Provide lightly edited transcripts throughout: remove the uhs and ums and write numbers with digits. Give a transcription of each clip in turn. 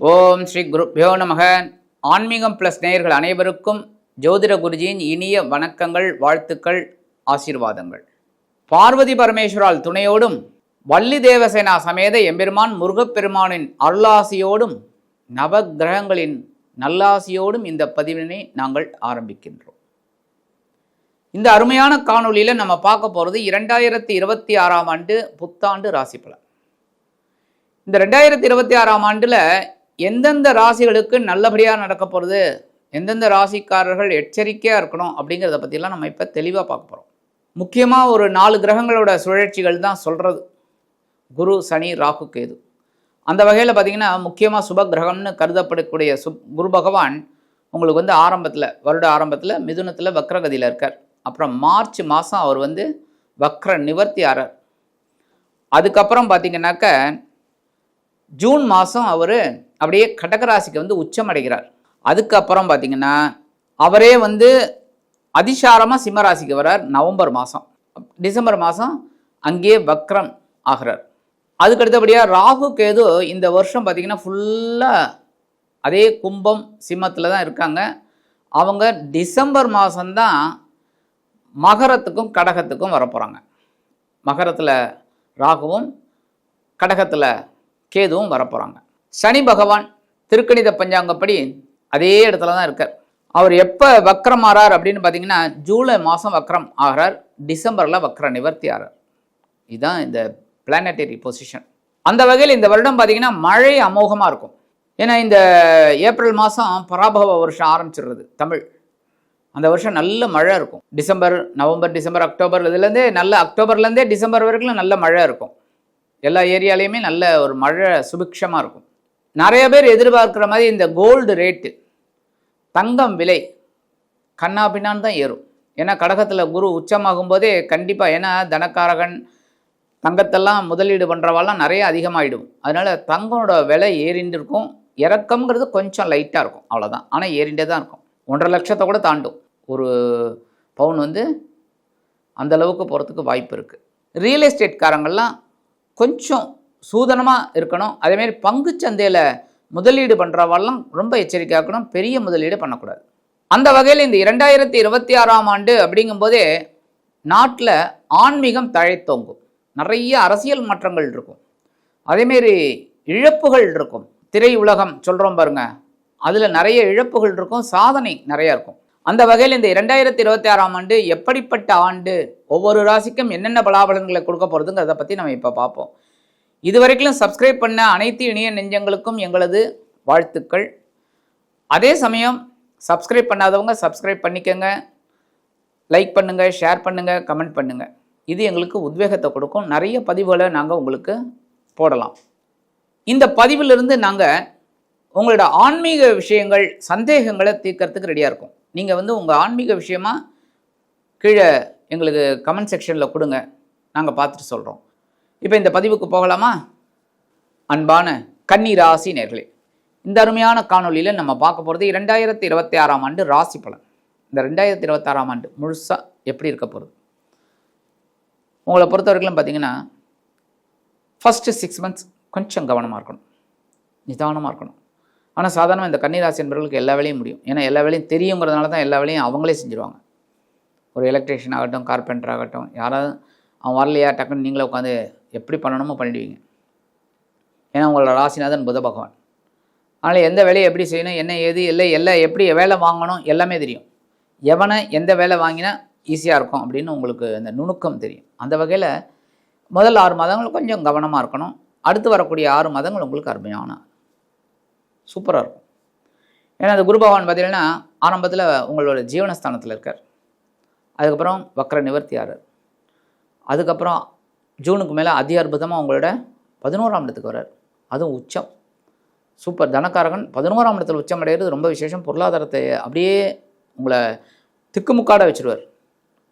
ஓம் ஸ்ரீ குருப்யோ நமக. ஆன்மீகம் பிளஸ் நேயர்கள் அனைவருக்கும் ஜோதிட குருஜியின் இனிய வணக்கங்கள், வாழ்த்துக்கள், ஆசீர்வாதங்கள். பார்வதி பரமேஸ்வரால் துணையோடும் வள்ளி தேவசேனா சமேத எம்பெருமான் முருகப்பெருமானின் அருளாசியோடும் நவகிரகங்களின் நல்லாசியோடும் இந்த பதிவினை நாங்கள் ஆரம்பிக்கின்றோம். இந்த அருமையான காணொலியில் நம்ம பார்க்க போகிறது 2026ஆம் ஆண்டு புத்தாண்டு ராசி பலன். இந்த 2026ஆம் ஆண்டில் எந்தெந்த ராசிகளுக்கு நல்லபடியாக நடக்க போகிறது, எந்தெந்த ராசிக்காரர்கள் எச்சரிக்கையாக இருக்கணும் அப்படிங்கிறத பற்றிலாம் நம்ம இப்போ தெளிவாக பார்க்க போகிறோம். முக்கியமாக ஒரு 4 கிரகங்களோட சுழற்சிகள் தான் சொல்கிறது. குரு, சனி, ராகு, கேது. அந்த வகையில் பார்த்திங்கன்னா முக்கியமாக சுப கிரகம்னு கருதப்படக்கூடிய குரு பகவான் உங்களுக்கு வருட ஆரம்பத்தில் மிதுனத்தில் வக்ரகதியில் இருக்கார். அப்புறம் மார்ச் மாதம் அவர் வக்ர நிவர்த்தி ஆறார். அதுக்கப்புறம் பார்த்திங்கனாக்க ஜூன் மாதம் அவர் அப்படியே கடகராசிக்கு உச்சமடைகிறார். அதுக்கப்புறம் பார்த்திங்கன்னா அவரே அதிசாரமாக சிம்மராசிக்கு வர்றார் நவம்பர் மாதம். டிசம்பர் மாதம் அங்கேயே வக்ரம் ஆகிறார். அதுக்கடுத்தபடியாக ராகு கேது இந்த வருஷம் பார்த்திங்கன்னா ஃபுல்லாக அதே கும்பம் சிம்மத்தில் தான் இருக்காங்க. அவங்க டிசம்பர் மாதம்தான் மகரத்துக்கும் கடகத்துக்கும் வரப்போகிறாங்க. மகரத்தில் ராகுவும் கடகத்தில் கேதுவும் வரப்போகிறாங்க. சனி பகவான் திருக்கணித பஞ்சாங்கப்படி அதே இடத்துல தான் இருக்கார். அவர் எப்போ வக்ரம் ஆறார் அப்படின்னு பார்த்தீங்கன்னா ஜூலை மாதம் வக்ரம் ஆகிறார், டிசம்பரில் வக்ர நிவர்த்தி ஆகிறார். இதுதான் இந்த பிளானட்டரி பொசிஷன். அந்த வகையில் இந்த வருடம் பார்த்திங்கன்னா மழை அமோகமாக இருக்கும். ஏன்னா இந்த ஏப்ரல் மாதம் பராபவ வருஷம் ஆரம்பிச்சிடுறது தமிழ். அந்த வருஷம் நல்ல மழை இருக்கும். நவம்பர் டிசம்பர் அக்டோபர் இதுலேருந்தே அக்டோபர்லேருந்தே டிசம்பர் வரைக்கும் நல்ல மழை இருக்கும். எல்லா ஏரியாலையுமே நல்ல ஒரு மழை சுபிக்ஷமாக இருக்கும். நிறைய பேர் எதிர்பார்க்குற மாதிரி இந்த கோல்டு ரேட்டு, தங்கம் விலை கண்ணாபின்னான்னு தான் ஏறும். ஏன்னா கடகத்தில் குரு உச்சமாகும் போதே கண்டிப்பாக, ஏன்னா தனக்காரகன் தங்கத்தெல்லாம் முதலீடு பண்ணுறவாலாம் நிறைய அதிகமாகிடும். அதனால் தங்கனோட விலை ஏறிண்டு இருக்கும். இறக்கம்ங்கிறது கொஞ்சம் லைட்டாக இருக்கும், அவ்வளோதான். ஆனால் ஏறிண்டே தான் இருக்கும். 1.5 லட்சத்தை கூட தாண்டும். ஒரு பவுன் அந்தளவுக்கு போகிறதுக்கு வாய்ப்பு இருக்குது. ரியல் எஸ்டேட்காரங்கள்லாம் கொஞ்சம் சூதனமாக இருக்கணும். அதேமாரி பங்கு சந்தையில் முதலீடு பண்ணுறவாலாம் ரொம்ப எச்சரிக்கையாக இருக்கணும். பெரிய முதலீடு பண்ணக்கூடாது. அந்த வகையில் இந்த 2026ஆம் ஆண்டு அப்படிங்கும்போதே நாட்டில் ஆன்மீகம் தழைத்தோங்கும். நிறைய அரசியல் மாற்றங்கள் இருக்கும். அதேமாரி இழப்புகள் இருக்கும். திரை உலகம் சொல்கிறோம் பாருங்க, அதில் நிறைய இழப்புகள் இருக்கும், சாதனை நிறையா இருக்கும். அந்த வகையில் இந்த 2026ஆம் ஆண்டு எப்படிப்பட்ட ஆண்டு, ஒவ்வொரு ராசிக்கும் என்னென்ன பலாபலன்களை கொடுக்க போகிறதுங்கிறத பற்றி நம்ம இப்போ பார்ப்போம். இதுவரைக்கும் சப்ஸ்கிரைப் பண்ண அனைத்து இணைய நெஞ்சங்களுக்கும் எங்களது வாழ்த்துக்கள். அதே சமயம் சப்ஸ்கிரைப் பண்ணாதவங்க சப்ஸ்கிரைப் பண்ணிக்கோங்க, லைக் பண்ணுங்கள், ஷேர் பண்ணுங்கள், கமெண்ட் பண்ணுங்கள். இது எங்களுக்கு உத்வேகத்தை கொடுக்கும். நிறைய பதிவுகளை நாங்கள் உங்களுக்கு போடலாம். இந்த பதிவிலிருந்து நாங்கள் உங்களோட ஆன்மீக விஷயங்கள், சந்தேகங்களை தீர்க்கறதுக்கு ரெடியாக இருக்கும். நீங்கள் உங்கள் ஆன்மீக விஷயமாக கீழே எங்களுக்கு கமெண்ட் செக்ஷனில் கொடுங்க, நாங்கள் பார்த்துட்டு சொல்கிறோம். இப்போ இந்த பதிவுக்கு போகலாமா? அன்பான கன்னி ராசி நேயர்களே, இந்த அருமையான காணொலியில் நம்ம பார்க்க போகிறது 2026ஆம் ஆண்டு ராசி பலன். இந்த 2026ஆம் ஆண்டு முழுசாக எப்படி இருக்க போகிறது உங்களை பொறுத்த வரைக்கும் பார்த்திங்கன்னா, ஃபஸ்ட்டு 6 மந்த்ஸ் கொஞ்சம் கவனமாக இருக்கணும், நிதானமாக இருக்கணும். ஆனால் சாதாரணமாக இந்த கன்னிராசி என்பவர்களுக்கு எல்லா வேலையும் முடியும். ஏன்னா எல்லா வேலையும் தெரியுங்கிறதுனால தான் எல்லா வேலையும் அவங்களே செஞ்சுருவாங்க. ஒரு எலக்ட்ரிஷியன் ஆகட்டும், கார்பெண்டர் ஆகட்டும், யாராவது அவன் வரலையா டக்குன்னு நீங்களே உட்காந்து எப்படி பண்ணணுமோ பண்ணிடுவீங்க. ஏன்னா உங்களோட ராசிநாதன் புத பகவான். அதனால் எந்த வேலையை எப்படி செய்யணும், என்ன ஏது எல்லாம் எப்படி வேலை வாங்கணும் எல்லாமே தெரியும். எவனை எந்த வேலை வாங்கினா ஈஸியாக இருக்கும் அப்படின்னு உங்களுக்கு அந்த நுணுக்கம் தெரியும். அந்த வகையில் முதல் 6 மாதங்கள் கொஞ்சம் கவனமாக இருக்கணும். அடுத்து வரக்கூடிய 6 மாதங்கள் உங்களுக்கு அருமையான சூப்பராக இருக்கும். ஏன்னா அந்த குரு பகவான் பார்த்தீங்கன்னா ஆரம்பத்தில் உங்களோட ஜீவனஸ்தானத்தில் இருக்கார். அதுக்கப்புறம் வக்ர நிவர்த்தி ஆறார். அதுக்கப்புறம் ஜூனுக்கு மேலே அதி அற்புதமாக உங்களோட 11ஆம் இடத்துக்கு வர்றார். அதுவும் உச்சம். சூப்பர். தனக்காரகன் 11ஆம் இடத்துல உச்சம் அடைகிறது ரொம்ப விசேஷம். பொருளாதாரத்தை அப்படியே உங்களை திக்குமுக்காட வச்சுருவார்.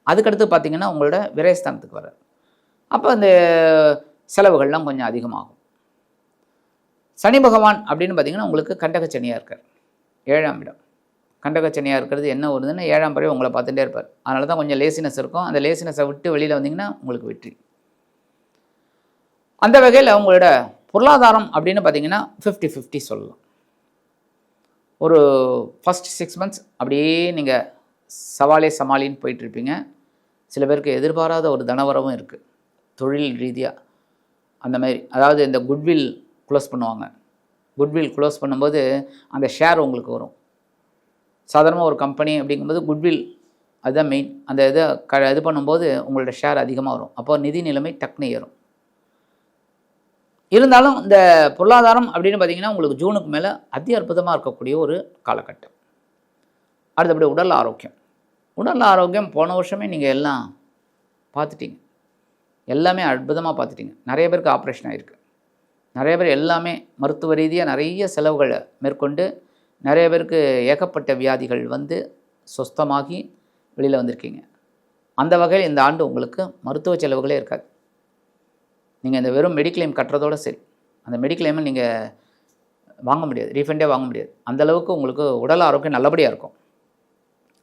அதுக்கடுத்து பார்த்திங்கன்னா உங்களோட விரயஸ்தானத்துக்கு வர்றார். அப்போ அந்த செலவுகள்லாம் கொஞ்சம் அதிகமாகும். சனி பகவான் அப்படின்னு பார்த்திங்கன்னா உங்களுக்கு கண்டகச்சனியாக இருக்கார். 7ஆம் இடம் கண்டகச்சனியாக இருக்கிறது என்ன வருதுன்னா 7ஆம் பறவை உங்களை பார்த்துட்டே இருப்பார். அதனால தான் கொஞ்சம் லேசினஸ் இருக்கும். அந்த லேசினஸை விட்டு வெளியில் வந்தீங்கன்னா உங்களுக்கு வெற்றி. அந்த வகையில் உங்களோட பொருளாதாரம் அப்படின்னு பார்த்தீங்கன்னா 50-50 சொல்லலாம். ஒரு ஃபஸ்ட் 6 மந்த்ஸ் அப்படியே நீங்கள் சவாலே சமாளின்னு போயிட்டுருப்பீங்க. சில பேருக்கு எதிர்பாராத ஒரு தனவரவும் இருக்குது தொழில் ரீதியாக. அந்த மாதிரி அதாவது இந்த குட்வில் க்ளோஸ் பண்ணுவாங்க. குட்வில் க்ளோஸ் பண்ணும்போது அந்த ஷேர் உங்களுக்கு வரும். சாதாரணமாக ஒரு கம்பெனி அப்படிங்கும்போது குட்வில் அதுதான் மெயின். அந்த இதை இது பண்ணும்போது உங்களோட ஷேர் அதிகமாக வரும். அப்போ நிதி நிலைமை டக்குன்னு ஏறும். இருந்தாலும் இந்த பொருளாதாரம் அப்படின்னு பார்த்தீங்கன்னா உங்களுக்கு ஜூனுக்கு மேலே அதி அற்புதமாக இருக்கக்கூடிய ஒரு காலகட்டம். அடுத்தபடி உடல் ஆரோக்கியம். உடல் ஆரோக்கியம் போன வருஷமே நீங்கள் எல்லாம் பார்த்துட்டீங்க. எல்லாமே அற்புதமாக பார்த்துட்டீங்க. நிறைய பேருக்கு ஆப்ரேஷன் ஆகிருக்கு. நிறைய பேர் எல்லாமே மருத்துவ ரீதியாக நிறைய செலவுகளை மேற்கொண்டு நிறைய பேருக்கு ஏகப்பட்ட வியாதிகள் வந்து சுஸ்தமாகி வெளியில் வந்திருக்கீங்க. அந்த வகையில் இந்த ஆண்டு உங்களுக்கு மருத்துவ செலவுகளே இருக்காது. நீங்கள் இந்த வெறும் மெடிக்ளைம் கட்டுறதோடு சரி, அந்த மெடிக்ளைமை நீங்கள் வாங்க முடியாது, ரீஃபண்டே வாங்க முடியாது. அந்தளவுக்கு உங்களுக்கு உடல் ஆரோக்கியம் நல்லபடியாக இருக்கும்.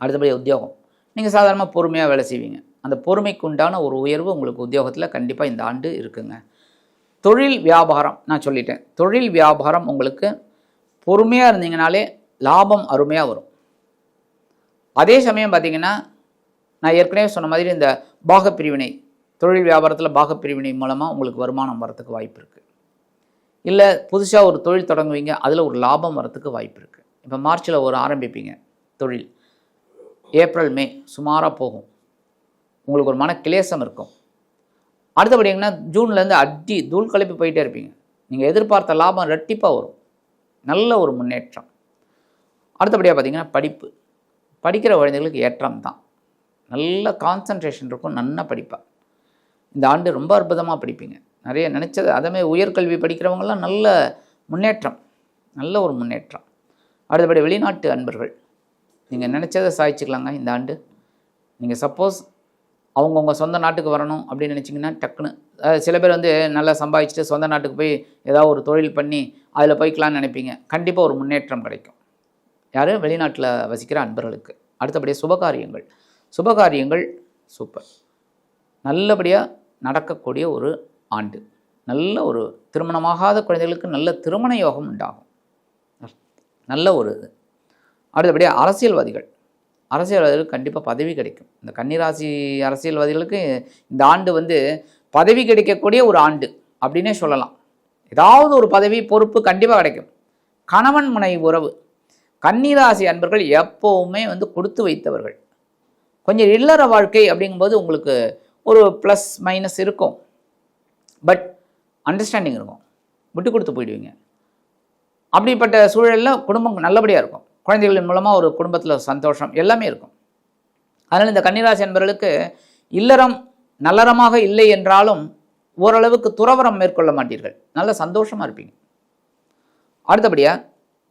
அடுத்தபடி உத்தியோகம். நீங்கள் சாதாரணமாக பொறுமையாக வேலை செய்வீங்க. அந்த பொறுமைக்கு உண்டான ஒரு உயர்வு உங்களுக்கு உத்தியோகத்தில் கண்டிப்பாக இந்த ஆண்டு இருக்குங்க. தொழில் வியாபாரம் நான் சொல்லிட்டேன். தொழில் வியாபாரம் உங்களுக்கு பொறுமையாக இருந்தீங்கனாலே லாபம் அருமையாக வரும். அதே சமயம் பார்த்திங்கன்னா நான் ஏற்கனவே சொன்ன மாதிரி இந்த பாகப்பிரிவினை, தொழில் வியாபாரத்தில் பாகப்பிரிவினை மூலமாக உங்களுக்கு வருமானம் வரத்துக்கு வாய்ப்பு இருக்குது. இல்லை புதுசாக ஒரு தொழில் தொடங்குவீங்க, அதில் ஒரு லாபம் வரத்துக்கு வாய்ப்பு இருக்குது. இப்போ மார்ச்சில் ஒரு ஆரம்பிப்பீங்க தொழில், ஏப்ரல் மே சுமாராக போகும், உங்களுக்கு ஒரு மன கிளேசம் இருக்கும். அடுத்தபடிங்கன்னா ஜூன்லேருந்து அடி தூள் கலப்பி போயிட்டே இருப்பீங்க. நீங்கள் எதிர்பார்த்த லாபம் ரெட்டிப்பாக வரும், நல்ல ஒரு முன்னேற்றம். அடுத்தபடியாக பார்த்திங்கன்னா படிப்பு. படிக்கிற குழந்தைகளுக்கு ஏற்றம் தான், நல்ல கான்சன்ட்ரேஷன் இருக்கும், நல்லா படிப்பாங்க. இந்த ஆண்டு ரொம்ப அற்புதமாக படிப்பீங்க. நிறைய நினச்சது அதேமாதிரி உயர்கல்வி படிக்கிறவங்களாம் நல்ல முன்னேற்றம், நல்ல ஒரு முன்னேற்றம். அடுத்தபடி வெளிநாட்டு அன்பர்கள், நீங்கள் நினச்சதை சாதிச்சுக்கலாங்க இந்த ஆண்டு. நீங்கள் சப்போஸ் அவங்கவுங்க சொந்த நாட்டுக்கு வரணும் அப்படின்னு நினச்சிங்கன்னா டக்குன்னு, சில பேர் வந்து நல்லா சம்பாதிச்சுட்டு சொந்த நாட்டுக்கு போய் ஏதாவது ஒரு தொழில் பண்ணி அதில் போய்க்கலான்னு நினைப்பீங்க. கண்டிப்பாக ஒரு முன்னேற்றம் கிடைக்கும். யார்? வெளிநாட்டில் வசிக்கிற அன்பர்களுக்கு. அடுத்தபடியாக சுபகாரியங்கள். சுபகாரியங்கள் சூப்பர், நல்லபடியாக நடக்கக்கூடிய ஒரு ஆண்டு. நல்ல ஒரு திருமணமாகாத குழந்தைகளுக்கு நல்ல திருமண யோகம் உண்டாகும், நல்ல ஒரு இது. அடுத்தபடியாக அரசியல்வாதிகள். அரசியல்வாதிகளுக்கு கண்டிப்பாக பதவி கிடைக்கும். இந்த கன்னிராசி அரசியல்வாதிகளுக்கு இந்த ஆண்டு வந்து பதவி கிடைக்கக்கூடிய ஒரு ஆண்டு அப்படின்னே சொல்லலாம். ஏதாவது ஒரு பதவி பொறுப்பு கண்டிப்பாக கிடைக்கும். கணவன் மனைவி உறவு, கன்னிராசி அன்பர்கள் எப்போவுமே வந்து கொடுத்து வைத்தவர்கள். கொஞ்சம் இல்லற வாழ்க்கை அப்படிங்கும்போது உங்களுக்கு ஒரு ப்ளஸ் மைனஸ் இருக்கும், பட் அண்டர்ஸ்டாண்டிங் இருக்கும், விட்டு கொடுத்து போயிடுவீங்க. அப்படிப்பட்ட சூழலில் குடும்பம் நல்லபடியாக இருக்கும். குழந்தைகளின் மூலமாக ஒரு குடும்பத்தில் சந்தோஷம் எல்லாமே இருக்கும். அதனால் இந்த கன்னிராசி அன்பர்களுக்கு இல்லறம் நல்லறமாக இல்லை என்றாலும் ஓரளவுக்கு துறவரம் மேற்கொள்ள மாட்டீர்கள், நல்ல சந்தோஷமாக இருப்பீங்க. அடுத்தபடியாக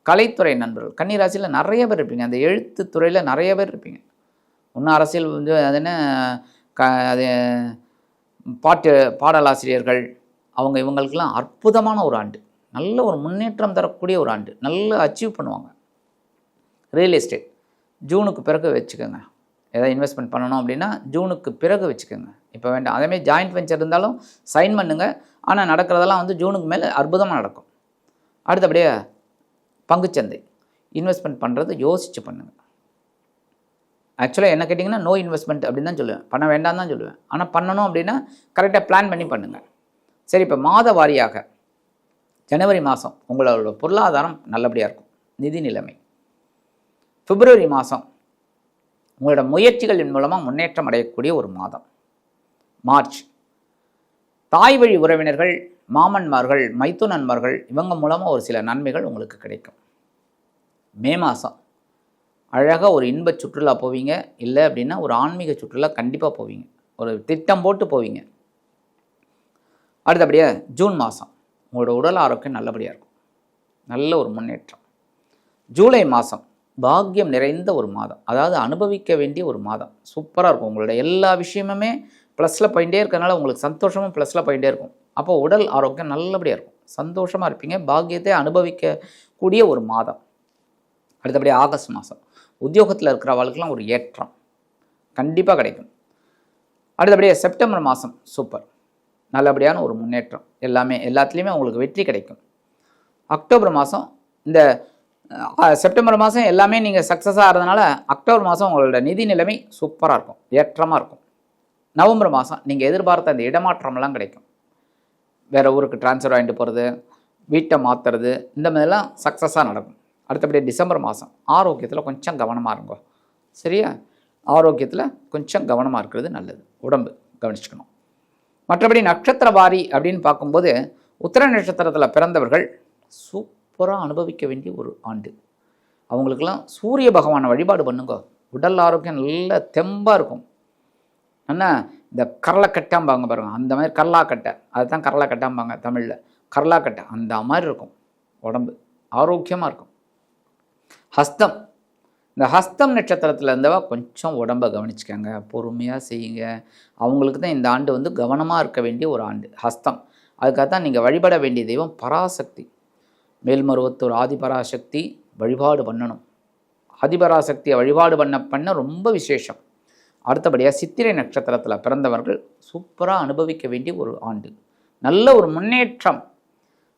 கலைத்துறை நண்பர்கள். கன்னிராசியில் நிறைய பேர் இருப்பீங்க, அந்த எழுத்து துறையில் நிறைய பேர் இருப்பீங்க. இன்னும் அரசியல் வந்து அது என்ன அது பாடலாசிரியர்கள் அவங்க இவங்களுக்கெல்லாம் அற்புதமான ஒரு ஆண்டு, நல்ல ஒரு முன்னேற்றம் தரக்கூடிய ஒரு ஆண்டு, நல்லா அச்சீவ் பண்ணுவாங்க. ரியல் எஸ்டேட் ஜூனுக்கு பிறகு வச்சுக்கோங்க. ஏதாவது இன்வெஸ்ட்மெண்ட் பண்ணணும் அப்படின்னா ஜூனுக்கு பிறகு வச்சுக்கோங்க, இப்போ வேண்டாம். அதேமாதிரி ஜாயிண்ட் வெஞ்சர் இருந்தாலும் சைன் பண்ணுங்கள், ஆனால் நடக்கிறதெல்லாம் வந்து ஜூனுக்கு மேலே அற்புதமாக நடக்கும். அடுத்தபடியாக பங்குச்சந்தை இன்வெஸ்ட்மெண்ட் பண்ணுறது யோசித்து பண்ணுங்கள். ஆக்சுவலாக என்ன கேட்டிங்கன்னா நோ இன்வெஸ்ட்மெண்ட் அப்படின்னு தான் சொல்லுவேன், பண்ண வேண்டாம் தான் சொல்லுவேன். ஆனால் பண்ணணும் அப்படின்னா கரெக்டாக பிளான் பண்ணி பண்ணுங்கள். சரி, இப்போ மாத வாரியாக ஜனவரி மாதம் உங்களோட பொருளாதாரம் நல்லபடியாக இருக்கும், நிதி நிலைமை. பிப்ரவரி மாதம் உங்களோட முயற்சிகளின் மூலமாக முன்னேற்றம் அடையக்கூடிய ஒரு மாதம். மார்ச் தாய் வழி உறவினர்கள், மாமன்மார்கள், மைத்துனன்மார்கள் இவங்க மூலமாக ஒரு சில நன்மைகள் உங்களுக்கு கிடைக்கும். மே மாதம் அழகாக ஒரு இன்ப சுற்றுலா போவீங்க, இல்லை அப்படின்னா ஒரு ஆன்மீக சுற்றுலா கண்டிப்பாக போவீங்க, ஒரு திட்டம் போட்டு போவீங்க. அடுத்தபடியாக ஜூன் மாதம் உங்களோட உடல் ஆரோக்கியம் நல்லபடியாக இருக்கும், நல்ல ஒரு முன்னேற்றம். ஜூலை மாதம் பாக்கியம் நிறைந்த ஒரு மாதம், அதாவது அனுபவிக்க வேண்டிய ஒரு மாதம், சூப்பராக இருக்கும். உங்களோட எல்லா விஷயமுமே ப்ளஸில் போயிட்டே இருக்கிறனால உங்களுக்கு சந்தோஷமும் ப்ளஸில் போயிட்டே இருக்கும். அப்போ உடல் ஆரோக்கியம் நல்லபடியாக இருக்கும், சந்தோஷமாக இருப்பீங்க, பாக்கியத்தை அனுபவிக்கக்கூடிய ஒரு மாதம். அடுத்தபடி ஆகஸ்ட் மாதம் உத்தியோகத்தில் இருக்கிறவர்களுக்கெல்லாம் ஒரு ஏற்றம் கண்டிப்பாக கிடைக்கும். அடுத்தபடியாக செப்டம்பர் மாதம் சூப்பர், நல்லபடியான ஒரு முன்னேற்றம், எல்லாத்துலேயுமே உங்களுக்கு வெற்றி கிடைக்கும். அக்டோபர் மாதம் இந்த செப்டம்பர் மாதம் எல்லாமே நீங்கள் சக்ஸஸாக இருந்தனால அக்டோபர் மாதம் உங்களோட நிதி நிலைமை சூப்பராக இருக்கும், ஏற்றமாக இருக்கும். நவம்பர் மாதம் நீங்கள் எதிர்பார்த்த அந்த இடமாற்றமெல்லாம் கிடைக்கும். வேறு ஊருக்கு ட்ரான்ஸ்ஃபர் வாங்கிட்டு போகிறது, வீட்டை மாற்றுறது, இந்த மாதிரிலாம் சக்ஸஸாக நடக்கும். அடுத்தபடி டிசம்பர் மாதம் ஆரோக்கியத்தில் கொஞ்சம் கவனமாக இருங்கோ. சரியா? ஆரோக்கியத்தில் கொஞ்சம் கவனமாக இருக்கிறது நல்லது. உடம்பு கவனிச்சுக்கணும். மற்றபடி நட்சத்திர வாரி அப்படின்னு பார்க்கும்போது உத்திர நட்சத்திரத்தில் பிறந்தவர்கள் சூப்பராக அனுபவிக்க வேண்டிய ஒரு ஆண்டு. அவங்களுக்கெல்லாம் சூரிய பகவானை வழிபாடு பண்ணுங்க. உடல் ஆரோக்கியம் நல்ல தெம்பாக இருக்கும். என்ன இந்த கரளைக்கட்டாம்பாங்க பாருங்கள், அந்த மாதிரி கரலாக்கட்டை, அதுதான் கரளைக்கட்டாம்பாங்க தமிழில், கரலாக்கட்டை அந்த மாதிரி இருக்கும். உடம்பு ஆரோக்கியமாக இருக்கும். ஹஸ்தம், இந்த ஹஸ்தம் நட்சத்திரத்தில் இருந்தவா கொஞ்சம் உடம்பை கவனிச்சுக்கங்க, பொறுமையாக செய்யுங்க. அவங்களுக்கு தான் இந்த ஆண்டு வந்து கவனமாக இருக்க வேண்டிய ஒரு ஆண்டு ஹஸ்தம். அதுக்காக தான் நீங்கள் வழிபட வேண்டிய தெய்வம் பராசக்தி. மேல்மருவத்தூர் ஆதிபராசக்தி வழிபாடு பண்ணணும். ஆதிபராசக்தியை வழிபாடு பண்ண ரொம்ப விசேஷம். அடுத்தபடியாக சித்திரை நட்சத்திரத்தில் பிறந்தவர்கள் சூப்பராக அனுபவிக்க வேண்டிய ஒரு ஆண்டு, நல்ல ஒரு முன்னேற்றம்.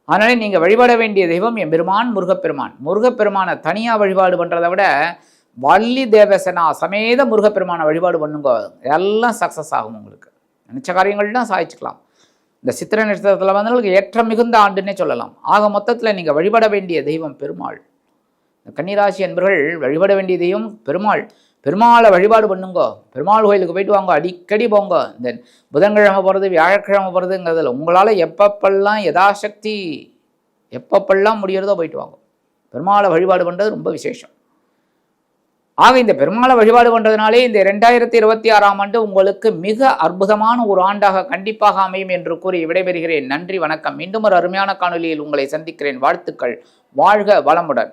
அதனால நீங்கள் வழிபட வேண்டிய தெய்வம் எம்பெருமான் முருகப்பெருமான். முருகப்பெருமானை தனியாக வழிபாடு பண்ணுறதை விட வள்ளி தேவசேனா சமேத முருகப்பெருமானை வழிபாடு பண்ணுங்க, எல்லாம் சக்ஸஸ் ஆகும். உங்களுக்கு நினச்ச காரியங்கள்லாம் சாதிச்சுக்கலாம். இந்த சித்திரை நட்சத்திரத்தில் வந்தவங்களுக்கு ஏற்றம் மிகுந்த ஆண்டுன்னே சொல்லலாம். ஆக மொத்தத்தில் நீங்கள் வழிபட வேண்டிய தெய்வம் பெருமாள். இந்த கன்னிராசி என்பர்கள் வழிபட வேண்டிய தெய்வம் பெருமாள். பெருமாளை வழிபாடு பண்ணுங்க. பெருமாள் கோயிலுக்கு போயிட்டு வாங்க, அடிக்கடி போங்க. இந்த புதன்கிழமை போகிறது, வியாழக்கிழமை போகிறதுங்கிறதுல உங்களால் எப்பப்பெல்லாம் யதாசக்தி எப்பப்பெல்லாம் முடிகிறதோ போயிட்டு வாங்க. பெருமாளை வழிபாடு பண்ணுறது ரொம்ப விசேஷம். ஆக இந்த பெருமாளை வழிபாடு பண்ணுறதுனாலே இந்த 2026ஆம் ஆண்டு உங்களுக்கு மிக அற்புதமான ஒரு ஆண்டாக கண்டிப்பாக அமையும் என்று கூறி விடைபெறுகிறேன். நன்றி, வணக்கம். மீண்டும் ஒரு அருமையான காணொலியில் உங்களை சந்திக்கிறேன். வாழ்த்துக்கள். வாழ்க வளமுடன்.